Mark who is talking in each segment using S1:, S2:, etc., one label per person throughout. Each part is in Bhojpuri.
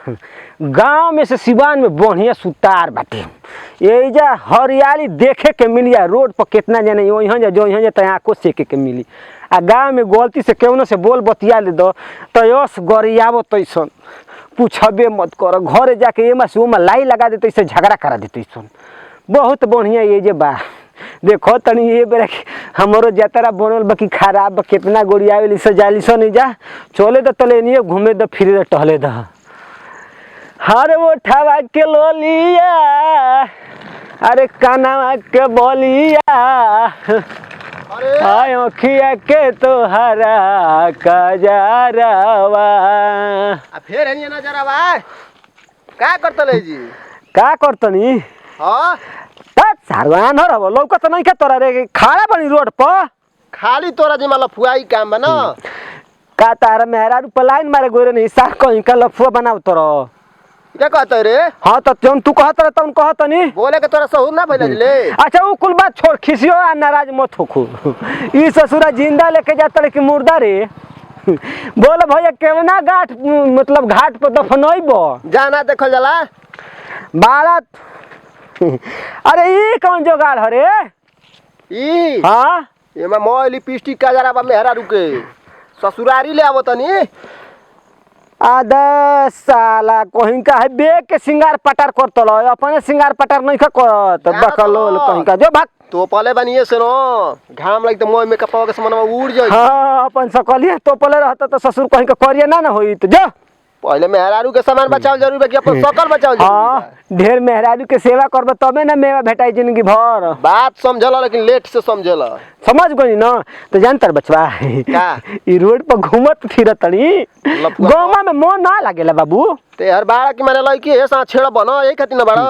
S1: गांव में से सिवान में बढ़िया सुतार बाटे। एजा हरियाली देखे के मिली। रोड पर कितना जने यहाँ जा जो यहाँ जा तो आँखों सेके के मिली। आ गाँव में गलती से केहू से बोल बतिया ले दो तो यस गरियाबो तैसन पूछबे मत कर। घर जाके एमा से ओमा लाई लगा देते से झगड़ा करा देते सन। बहुत बढ़िया ये जे बा। देखो तनी ये बेरा हमारो जतरा बनल बाकी खराब बा। कितना गोड़ियावेली से जाली सन नहीं जा चले तो तले नहीं घूमे दो फिरे दो टहले दो। हरे वो ठवा के लोलिया अरे कानवा के बोलिया आय अखिया के तोहरा कजरवा।
S2: फिर है नजरवा का करतले जी
S1: का करतनी।
S2: हां
S1: सारवान हो लौकत नहीं के तोरा रे खड़ा बनी रोड पर
S2: खाली तोरा जी मतलब फुआई काम बना
S1: का तारा मेहरा पलाइन मारे गोरे नहीं सार कहीं का लफुआ बनाव तोरा
S2: क्या कहते रे।
S1: हाँ तो जौन तू कहत रह तौन कहत नहीं बोले
S2: के तोरा सहूर ना भइल ले।
S1: अच्छा वो कुल बात छोड़ खिसियो आ नाराज मत होखो। ई ससुरा जिंदा लेके जाता रे कि मुर्दा रे। बोल भैया केवना घाट मतलब घाट पर दफनइबो
S2: जाना देखल जाला
S1: बारात। अरे ई कौन जोगाड़ हरे
S2: ई।
S1: हां
S2: एमा मोय लिपस्टिक का जरा बा मेहरा रुके ससुरारी ले आवो तनी।
S1: आधा साला कहीं का है बेग के सिंगार पटार करत लो अपने सिंगार पटार नहीं करत बकलोल कहीं का जो भाग
S2: तो पले बनिए से नो घाम लग त मोय में कपवा के सामान उड़ जाई।
S1: हां अपन सकलिए तो पले रहत तो ससुर कहीं का करिए ना ना होई तो जो
S2: पहले मेहरारू के सामान बचाव जरूरी बा कि अपन सकल बचाव जरूरी।
S1: हां ढेर मेहरारू के सेवा करब तबे ना मेवा भेटाई जिंदगी भर।
S2: बात समझला लेकिन लेट से समझला
S1: समझ गई ना तो जानतर बचवा
S2: का
S1: ई रोड पर घूमत फिरत तनी गांव में मन ना लागेला बाबू।
S2: ते हर बाड़ा की माने लई कि ऐसा छेड़ बनो यही खातिर ना बड़ा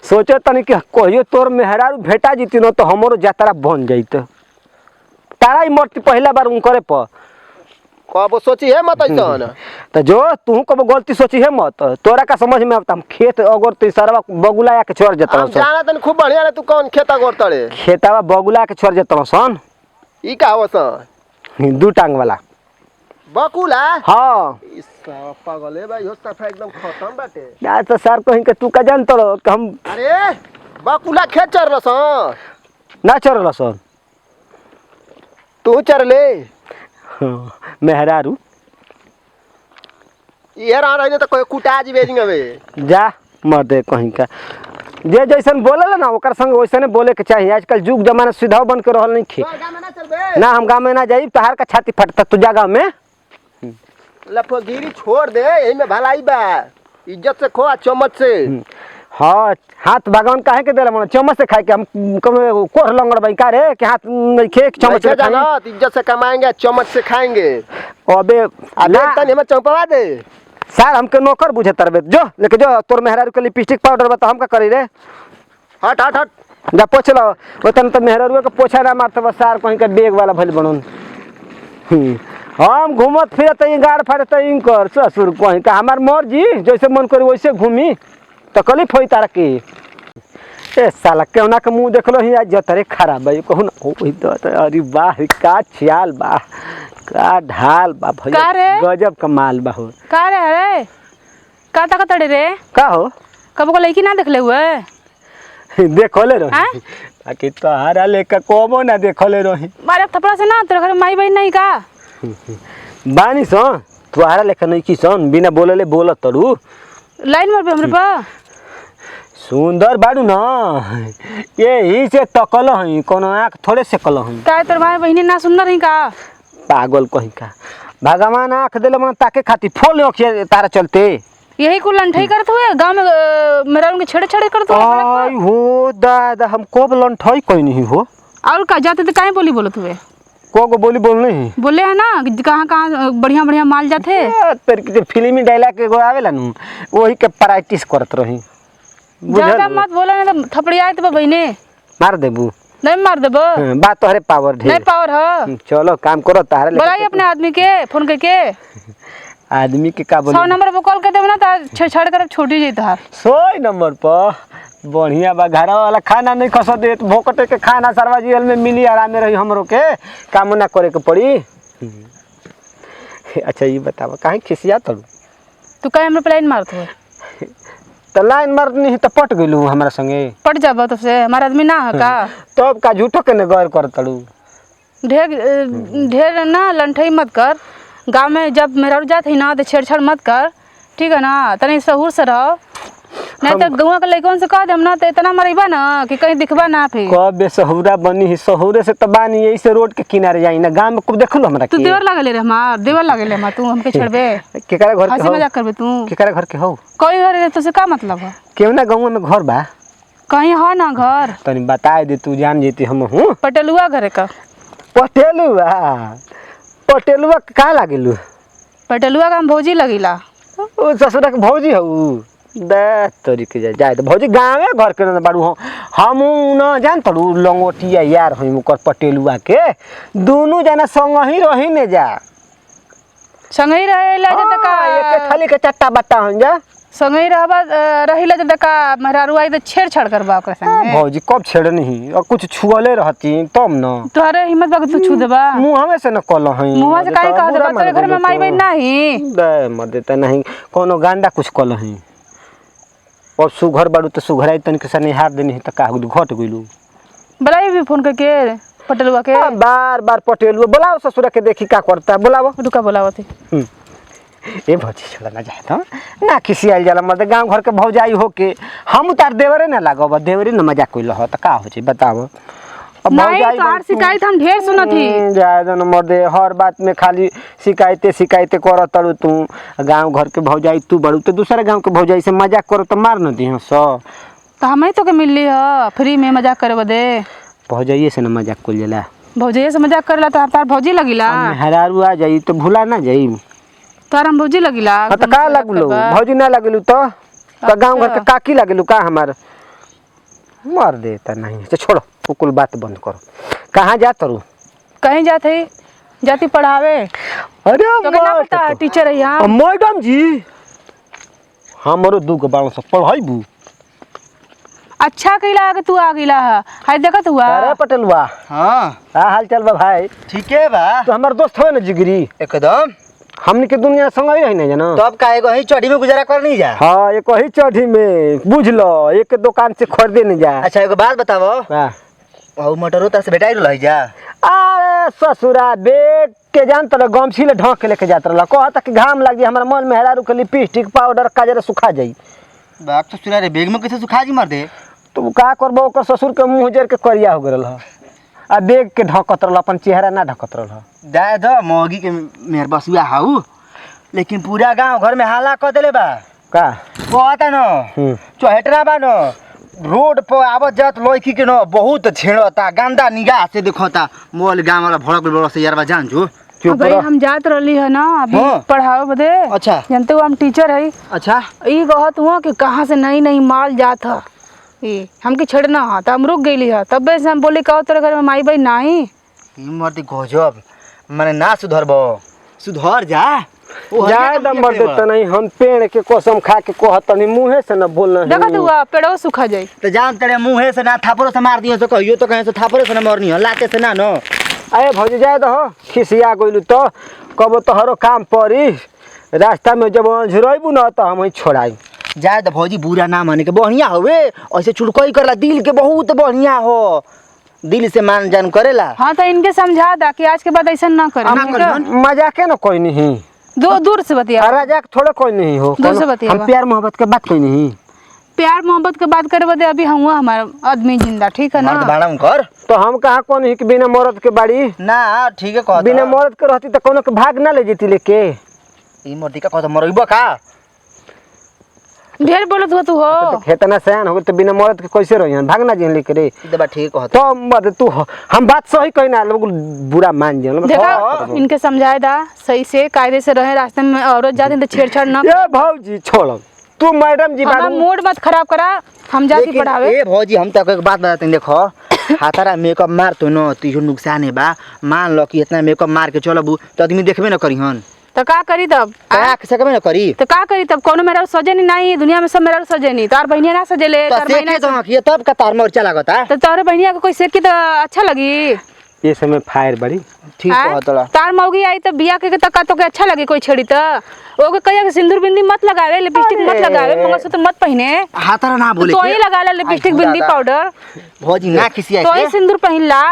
S1: सोचो तनी कि कहियो तोर मेहरारू भेटा जीती न तो हमरो यात्रा बन जाइत। तारा ही मरती पहला बार उन करे पर
S2: कब सोची है मत ऐसा
S1: तो जो तू कब गलती सोची है मत तोरा का समझ में आता। हम खेत अगर तू सरवा बगुला के छोड़ जत
S2: हम जाना तन खूब बढ़िया रे। तू कौन खेता गोरतड़े
S1: खेतावा बगुला के छोड़ जत सन।
S2: ई का होसन
S1: दू टांग वाला
S2: बकुला।
S1: हां
S2: इस पागल भाई हो सफा एकदम खत्म बाटे
S1: ना तो सर कहीं के तू का जानत रो कि हम
S2: अरे बकुला खेत चर रसन
S1: ना चरल सन
S2: तू चर ले
S1: मेहरारू
S2: ये रहा रही तो कोई कुटा जी बेजिंग हवे
S1: जा मर दे कहीं का जे जैसन बोले ना ओकर संग वैसने बोले के चाहिए। आजकल जुग जमाना सीधा बन के रहल नहीं खे ना हम गाँव में ना जाई तहार का छाती फटता तू जगह में
S2: लफगिरी छोड़ दे यही में भलाई बा इज्जत से खो चम्मच से।
S1: हाँ हाथ भगवान काहे के देला मन चम्मच से खाए के हम कोर लंगड़ भाई का रे के हाथ नहीं खे चम्मच से
S2: जाना इज्जत से कमाएंगे चम्मच से खाएंगे।
S1: अबे
S2: अबे तन हमें चौंपवा दे
S1: सर हमके नौकर बुझे तरबे जो लेके जो तोर मेहरारू के लिपस्टिक पाउडर बता हम का करी रे।
S2: हट हट हट
S1: जा पोछ लो ओतन तो मेहरारू के पोछा ना मारत बस सार कहीं का बेग वाला भइल बनन। हम घूमत फिरत ई गाड़ फाड़त ई कर ससुर कहीं का हमार मर्जी जैसे मन करी वैसे घूमी तकलीफ होई तारा के। ए साला केहना के मुंह देखलो ही आज जतरे खराब भाई कहू ना ओ अरे वाह का ख्याल बा का ढाल बा भैया गजब कमाल बा हो
S3: का रे अरे का तक तड़े रे
S1: का हो
S3: कब को लड़की ना देखले हुए
S1: देखले रही ताकि तोहारा लेका कोमो ना देखले रही
S3: मारे थपड़ा से ना तेरे घर माई बहन नहीं का
S1: बानी सो तोहारा लेका नहीं की सन बिना बोलले बोलत तड़ू
S3: लाइन मार पे हमरे पर
S1: सुंदर बाड़ू ना यही से तकल हई कोनो आँख थोड़े से कल हई
S3: का तेरे माई बहन ना सुंदर नहीं का
S1: पागल कहीं का भगवान आँख देले मन ताके खाती फोल अखिया तारा चलते
S3: यही को लंठई करत हुए गांव में मेरा उनके छेड़े छेड़े करत हुए
S1: आई हो दादा हम कब लंठई कोई नहीं हो
S3: और का जाते तो काहे बोली बोलत हुए
S1: को बोली बोल नहीं
S3: बोले है ना कहाँ बढ़िया बढ़िया माल जाते
S1: तेरे के फिल्मी डायलॉग के आवेला नु वही के प्रैक्टिस करत रही
S3: ज्यादा मत बोला ना तो थपड़िया तो बहने
S1: मार देबू
S3: नहीं मार देबो
S1: बात तोहरे पावर ढेर
S3: नहीं पावर हो
S1: चलो काम करो तारे
S3: बोलाई अपने आदमी के फोन करके
S1: आदमी के का बोली
S3: 100 नंबर पर कॉल कर देबो ना तो छेड़ कर छोटी जाई तहार
S1: 100 नंबर पर बढ़िया बा घर वाला खाना नहीं खस देत भोकटे के खाना सरवा जेल में मिली आराम में रही हमरो के काम ना करे के पड़ी। अच्छा ये बतावा काहे खिसिया तड़ू
S3: तू कहे हमरा पे लाइन मारत हो?
S1: तो लाइन मारनी है तो पट गइलू हमरा संगे।
S3: पट जाबो तो से हमारा आदमी ना है का?
S1: तब का झूठो के न गैर कर तड़ू।
S3: ढेर ना लंठई मत कर। गांव में जब मेहरारू जात है ना तो छेड़छाड़ मत कर, ठीक है ना? तनी सहूर से रहो, नहीं तो गौवा के लइकन से कह देम ना तो इतना मरेबा ना कि कहीं दिखबा ना फिर।
S1: कब बेसहुरा बनी ही, सहूरे से तो बानी यही से रोड के किनारे जाई ना। गांव में खूब देखलू हमरा
S3: तू
S1: के।
S3: देवर लागले रे हमार, देवर लागले हमार, तू हमके छेड़बे?
S1: केकरा घर के
S3: हंसी
S1: हो?
S3: मजाक करबे तू?
S1: केकरा घर के हो?
S3: कोई घर है तुझसे का मतलब है?
S1: केहू ना गाँव में घर बा?
S3: कहीं है ना घर?
S1: तनी बता दे, तू जान जेती हम हूँ।
S3: पटेलुआ घर का?
S1: पटेलुआ? पटेलुआ का लागेलू?
S3: पटेलुआ का हम भौजी लगिला।
S1: ओ ससुरा के भौजी हऊ? दे तोरी के जाए तो भौजी गाँवे घर के न बाड़ू हो। हम न जान तड़ू लंगोटिया यार हम ओकर पटेलुआ के। दोनों जना संग ही रही ने जा।
S3: संगई रहे ला जब
S1: हाँ, एक
S3: तक
S1: थाली के चट्टा बट्टा हो जा।
S3: संगई रहबा रहिला जब तक मेहरारू आई तो छेड़छाड़ करबा ओकरा संगे।
S1: भौजी कब छेड़नी और कुछ छुअले रहती तब न।
S3: तोहरे हिम्मत बा कि तू छू देबा?
S1: मुँह हमें से न कल हई।
S3: मुंह से काहे कह देबा? तेरे घर में माई बहन नहीं?
S1: दे मत देता नहीं कोनो गांडा कुछ कल हई। और सुघर बाड़ू तो सुघराई तनिक से निहार देनी त का घट गइलू।
S3: बुलाई भी फोन करके पटेलुआ के।
S1: बार बार पटेलुआ बुलाओ ससुरा के, देखी का करता है। बुलाओ।
S3: रुका बोलावती।
S1: ए भौजी छोड़ा ना जाए तो ना किसी आइल जाला मत गांव घर के भौजाई हो के हम तार देवरे ना लागब। देवरे न मजाक कइल ह त का हो छै बताओ। अब
S3: नहीं तोहार शिकायत हम ढेर सुनत ही।
S1: जायदन मर्दे हर बात में खाली शिकायते करत तड़ू तू। गांव घर के भौजाई तू बड़ू तो दूसरे गांव के भौजाई से मजाक करो तो मार न दी सो।
S3: तो हमें तो के मिलली ह फ्री में मजाक करे बदे।
S1: भौजाइए से न मजाक कइल जाला।
S3: भौजी से मजाक करला तो तार भौजी लगिला?
S1: मेहरारू आ जाई तो भुला ना जाई।
S3: तार हम भौजी लगिला?
S1: त का लागलो? भौजी ना लागलू तो गांव घर के काकी लागलू का हमार? मार देता नहीं तो छोड़ो कुल बात बंद करो। कहाँ जा तरू?
S3: कहीं जात है जाती पढ़ावे।
S1: अरे
S3: तो ना पता टीचर है यहाँ।
S1: मैडम जी हमरो दूगो बाल से पढ़ाईबू।
S3: अच्छा कइला कि तू आ गइला है। हाय देखत हुआ?
S1: अरे पटेलवा
S2: हाँ
S1: का हाल चाल बा भाई?
S2: ठीक है बा।
S1: तो हमार दोस्त हो ना जिगरी,
S2: एकदम।
S1: हमनी के दुनिया संग ही है ना।
S2: तो अब काहे को ही चढ़ी में गुजारा कर नहीं जा।
S1: हाँ एक ही चढ़ी में बुझ लो, एक दुकान से खरीदे नहीं जा।
S2: अच्छा एगो बात बताओ, और मोटरो तार से बेटा ही जा।
S1: अरे ससुरा बेग के जान तर गमछी ले ढक के लेके जात रहला। कहता कि घाम लग जाए हमारा मन में हेरारू के लिपस्टिक पाउडर काजर सुखा जाई।
S2: बाप तो सुना रे बेग में कैसे सुखा जी मार दे।
S1: तो का करबो ओकर ससुर के मुंह जर के करिया हो गेल ह। आ बेग के ढकत रहला, अपन चेहरा ना ढकत रहला।
S2: जाए दो मोगी के मेहर बसुआ हाउ, लेकिन पूरा गांव घर में हाला कर देले बा।
S1: का
S2: कहता न चोहेटरा बा न रोड पर आवत जात लड़की के न बहुत छेड़ता, गंदा निगाह से देखता। मोल गांव वाला भड़क बड़ा से यार बा जान जो।
S1: चुप
S3: भाई
S1: रह।
S3: हम जात रहली है ना अभी
S2: हाँ।
S3: पढ़ावे बदे।
S2: अच्छा
S3: जानते हो हम टीचर है।
S2: अच्छा
S3: ई कहत हुआ कि कहाँ से नई नई माल जात है, ये हमके छेड़ना है तो हम रुक गईली है। तब से हम बोली कहो तेरे घर में माई बहन नहीं?
S2: मर्द गजब माने ना सुधरबो, सुधर जा।
S1: जाए दम मर देता नहीं। हम पेड़ के कसम खा के कहत नहीं, मुंहे से न बोलना है।
S3: देखत हुआ पेड़ो सूखा जाई।
S2: तो जान तेरे मुंह से ना थापरो से मार दियो तो कहियो तो कहे से थापरो से ना मरनी हो, लाते से ना नो।
S1: अरे भौजी जाए दो खिसिया गइलू तो कबो तोहरो काम पड़ी। रास्ता में जब झुरैबू न तो हम ही छोड़ाई।
S2: जाए तो भौजी बुरा ना माने के बढ़िया होवे, ऐसे चुड़कई करला दिल के बहुत बढ़िया हो, दिल से मान जान करेला।
S3: हाँ तो इनके समझा दा कि आज के बाद ऐसा ना करे।
S1: मजाके न कोई नहीं,
S3: दूर से बतिया।
S1: मजाक थोड़ा कोई नहीं हो।
S3: दूर से बतिया।
S1: हम प्यार मोहब्बत के बात कोई नहीं।
S3: प्यार मोहब्बत के बात करे बदे अभी हम हमारा आदमी जिंदा, ठीक है ना?
S2: मर्द भाड़ा कर
S1: तो हम कहा कौन ही कि बिना मर्द के बाड़ी?
S2: ना ठीक है कह
S1: बिना मर्द के रहती तो कोनो के भाग ना ले जेती लेके।
S2: ई मर्दी का कह मरइबो का?
S3: ढेर बोलत हो तू हो।
S1: तो खेतना सयान हो गए तो बिना मर्द के कैसे रही भागना जे लेके रे।
S2: ई तो बात ठीक कह।
S1: तो मत तू हम बात सही कही ना लोग बुरा मान जे।
S3: देखा इनके समझाए दा सही से कायदे से रहे। रास्ते में औरत जाती तो छेड़छाड़ ना।
S1: ए भौजी छोड़ तू मैडम जी
S3: हमारा
S1: बाड़ू।
S3: मूड मत खराब करा, हम जाती पढ़ावे।
S2: ए भौजी हम तो एक बात बताते हैं, देखो हाथारा मेकअप मार तो न तो नुकसान है बा। मान लो कि इतना मेकअप मार के चलबू तो आदमी देखबे न करी हन
S3: तो का करी तब?
S2: का सकबे न करी
S3: तो का करी तब? कोनो मेरा सजे नहीं, दुनिया में सब मेरा सजे नहीं। तार बहनिया ना सजेले,
S2: तो
S3: तार बहनिया
S2: सेके तो कि तब का तार मोर्चा लागता।
S3: तो तारे बहनिया को कोई सेकी तो अच्छा लगी।
S1: ये समय फायर बड़ी
S2: ठीक
S3: आय?
S2: कहतला
S3: तार मौगी आई तो बिया के तका तो के अच्छा लगे कोई छेड़ी तो ओके कहिया के सिंदूर बिंदी मत लगावे, लिपस्टिक मत लगावे, मंगलसूत्र मत पहने,
S2: हाथरा ना बोले
S3: तो ही लगा ले लिपस्टिक
S2: आई,
S3: बिंदी
S2: दादा।
S3: पाउडर,
S2: भौजी ना किसी
S3: तो ही
S2: ऐसे
S3: सिंदूर पहिनला,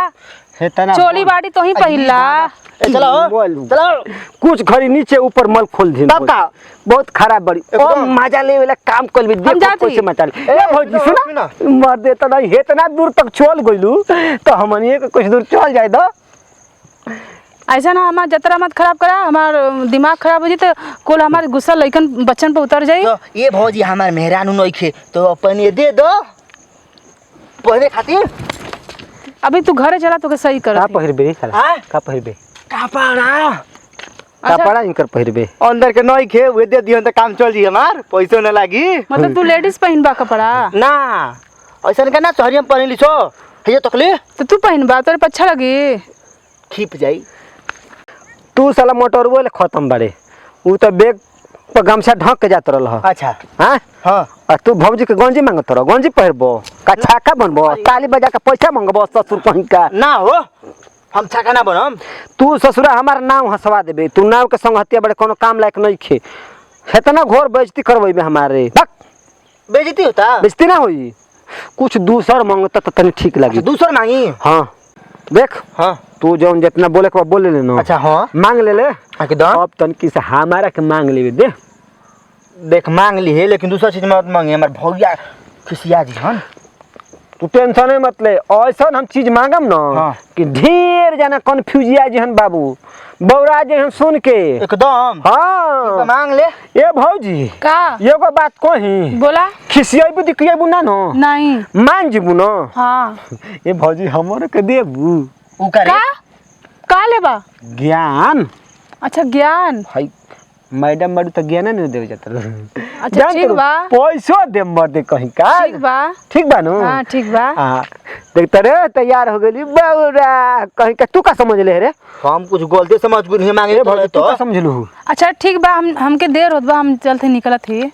S3: चोली बाड़ी तो ही पहिनला।
S2: चलो
S1: बोलू।
S2: चलो
S1: कुछ घड़ी नीचे ऊपर मल खोल दी
S2: तब का?
S1: बहुत खराब बड़ी ओ
S2: एकदम।
S1: मजा ले वाला काम कर भी देखो
S3: जाती।
S1: कैसे मचा ले
S2: ए,
S1: भौजी
S2: सुनो,
S1: सुना मर दे तो नहीं इतना दूर तक चल गइलू तो हमनिए के कुछ दूर चल जाए दो।
S3: ऐसा ना हमार जतरा मत खराब करा, हमार दिमाग खराब हो जी तो कुल हमार गुस्सा लइकन बच्चन पे उतर जाई।
S2: तो ये भौजी हमार मेहरानू नइखे तो अपन ये दे दो पहले खातिर।
S3: अभी तू घरे चला तो के सही कर।
S1: का पहिरबे साला
S2: हाँ?
S1: का पहिरबे
S2: कपड़ा
S1: कपड़ा इनकर पहिरबे
S2: अंदर के नइखे वे दे दिहन त काम चल जी हमार पैसो न लागी
S3: मतलब तू लेडीज पहिनबा कपड़ा
S2: ना ऐसा का ना शहरी में पहन लिसो हे तकले
S3: तो तू पहिनबा तोरे पे अच्छा लगी।
S2: खीप जाई।
S1: तू साला मोटरबो ले खत्म बाड़े ऊ तो बैग पर गमछा ढक के जात रहल
S2: अच्छा
S1: हां
S2: हां
S1: आ तू भौजी के गंजी मांगत रह गंजी पहिरबो का छाका बनबो ताली बजा के पैसा मांगबो ससुर कहीं का
S2: ना हो हम छाका ना बनम।
S1: तू ससुरा हमार नाम हंसवा देबे तू नाव के संग हत्या बड़े कोनो काम लायक नहीं खे इतना घोर बेइज्जती करबे हमारे बक
S2: बेइज्जती होता
S1: बेइज्जती ना होई कुछ दूसर मांगता तो तनी ठीक लगी
S2: दूसर मांगी।
S1: हां देख
S2: हां
S1: तू जौन जितना बोले के बोले ले ना
S2: अच्छा हां
S1: मांग ले ले
S2: एकदम
S1: अब तनकी से हमारा के मांग लेबे दे
S2: देख मांग ली है लेकिन दूसरा चीज मत मांगे हमार भौया खिसिया जी हन।
S1: तू टेंशन नहीं मत ले ऐसा हम चीज मांगम ना
S2: हाँ।
S1: कि ढेर जाना कंफ्यूजिया जहन बाबू बौरा जहन सुन के
S2: एकदम तो
S1: हाँ
S2: मांग ले।
S1: ए भौजी
S3: का
S1: एगो बात कही
S3: बोला
S1: खिसियाबू दिखियाबू ना न
S3: नहीं।
S1: मान जीबू न
S3: हाँ
S1: ए भौजी हमरो के देबू
S2: ऊ करे
S3: का का लेबा?
S1: ज्ञान
S3: अच्छा ज्ञान।
S1: हाय मैडम बड़ू तो ज्ञान नहीं देवे जात
S3: अच्छा ठीक बा
S1: पैसो दे मर दे कहीं का
S3: ठीक बा
S1: ठीक बा नु
S3: हाँ ठीक बा।
S1: हाँ देखते रे तैयार हो गई बौरा कहीं का तू का समझ ले रे
S2: हम कुछ गलती समझ गुल मांगे
S1: ए भौजी तू
S2: तो
S1: का समझ लू
S3: अच्छा ठीक बा हमके देर होत बा हम चलते निकलत ही।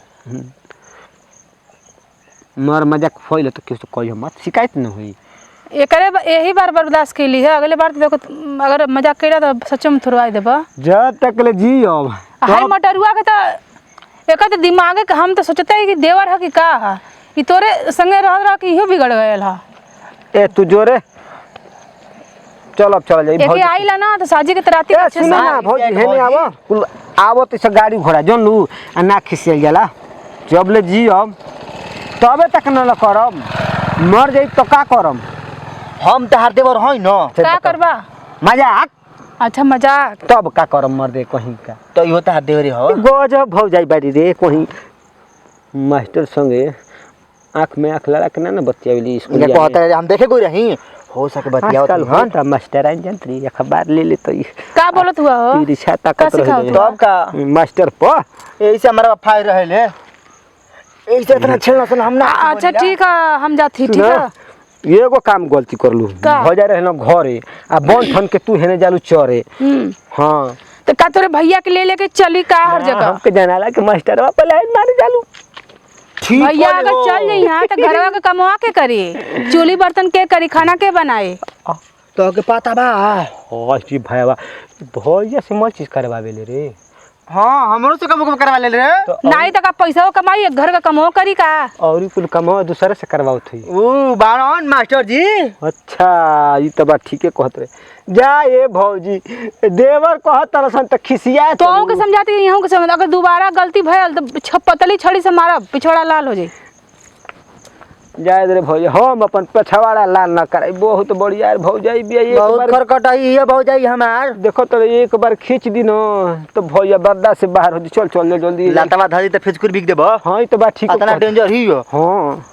S1: मर मजाक फैल तो किस कोई मत शिकायत न हुई
S3: एकरे यही बार बर्दाश्त कैली है, अगले बार तो देखो अगर मजाक कइला तो सच में थोड़वाई देबा।
S1: जब तक ले जी अब
S3: हाय मटरुआ के तो एका तो दिमागे के हम तो सोचते है कि देवर है कि का है ई तोरे संगे रह रह के इहो बिगड़ गयल है।
S1: ए तू जोरे चल अब चल जाई
S3: एके आइला ना तो साजी के तराती
S1: ए
S3: अच्छे
S1: सुन
S3: से
S1: ना भौजी हेने आवो कुल आवो तो सब गाड़ी घोड़ा जन लू आ ना खिसियल जाला जब ले जी अब तबे तक न करम मर जाई तो का करम
S2: हम तहार देवर हई न
S3: का करबा?
S1: मजाक
S3: अच्छा मजाक
S1: तब का करम मर दे कहीं का
S2: तो इहो तहार देवरे हो।
S1: गजब भौ जाई बाड़ी रे कहीं मास्टर संगे आँख में आँख लड़ा के ना बतियावली स्कूल
S2: ये कहता है हम देखे कोई रही हो सके बतियाओ
S1: आजकल
S2: तो
S1: हन त मास्टर आइन जंत्री अखबार ले ले तो
S3: का बोलत हुआ हो?
S1: तेरी छाता
S3: का
S1: कत
S3: सिखाओ
S1: रह
S3: तो?
S2: तब का
S1: मास्टर प
S2: ऐसे हमारा फायर रहले ऐसे इतना छेलना सुन हम ना
S3: अच्छा ठीक है हम जाती ठीक है।
S1: एगो काम गलती करलू
S3: का?
S1: हो जा रहे घरे आ बन ठन के तू हेने जालू चरे हाँ
S3: तो का तोरे भैया के ले लेके चली का हर जगह?
S1: हमके जानाला के मास्टर पे लाइन मारे जालू
S2: ठीक
S3: भैया अगर चल जाई हां तो घरवा के कमवा के करी, चूल्ही बर्तन के करी, खाना के बनाए?
S2: तो के पता बा
S1: हां जी भैया भैया से मत चीज करवावे ले रे
S2: हां हमरो से कब करवा ले रे
S3: नहीं तो का पैसा कमाई घर का कमो करी का?
S1: और कुल कमाओ दूसरे से करवाओ थी
S2: ओ बारन मास्टर जी।
S1: अच्छा ये तो बात ठीक है कहत रे जा ए भौजी देवर कहत रसन त खिसिया
S3: तो के समझाती है यहू के समझ अगर दोबारा गलती भयल तो पतली छड़ी से मारब पिछड़ा लाल हो जाई।
S1: जाय रे भौजी हम अपन पछवाड़ा लाल ना कराई बहुत बढ़िया भौजाई भी एक
S2: बहुत
S1: बार
S2: खरकटाई ये भौजाई हमार
S1: देखो तो एक बार खींच दी न तो भैया बर्दा से बाहर हो चल चल जल्दी
S2: लातवा धरी तो फिचकुर बिक देबो।
S1: हाँ ये तो बात ठीक
S2: इतना डेंजर ही हो।
S1: हाँ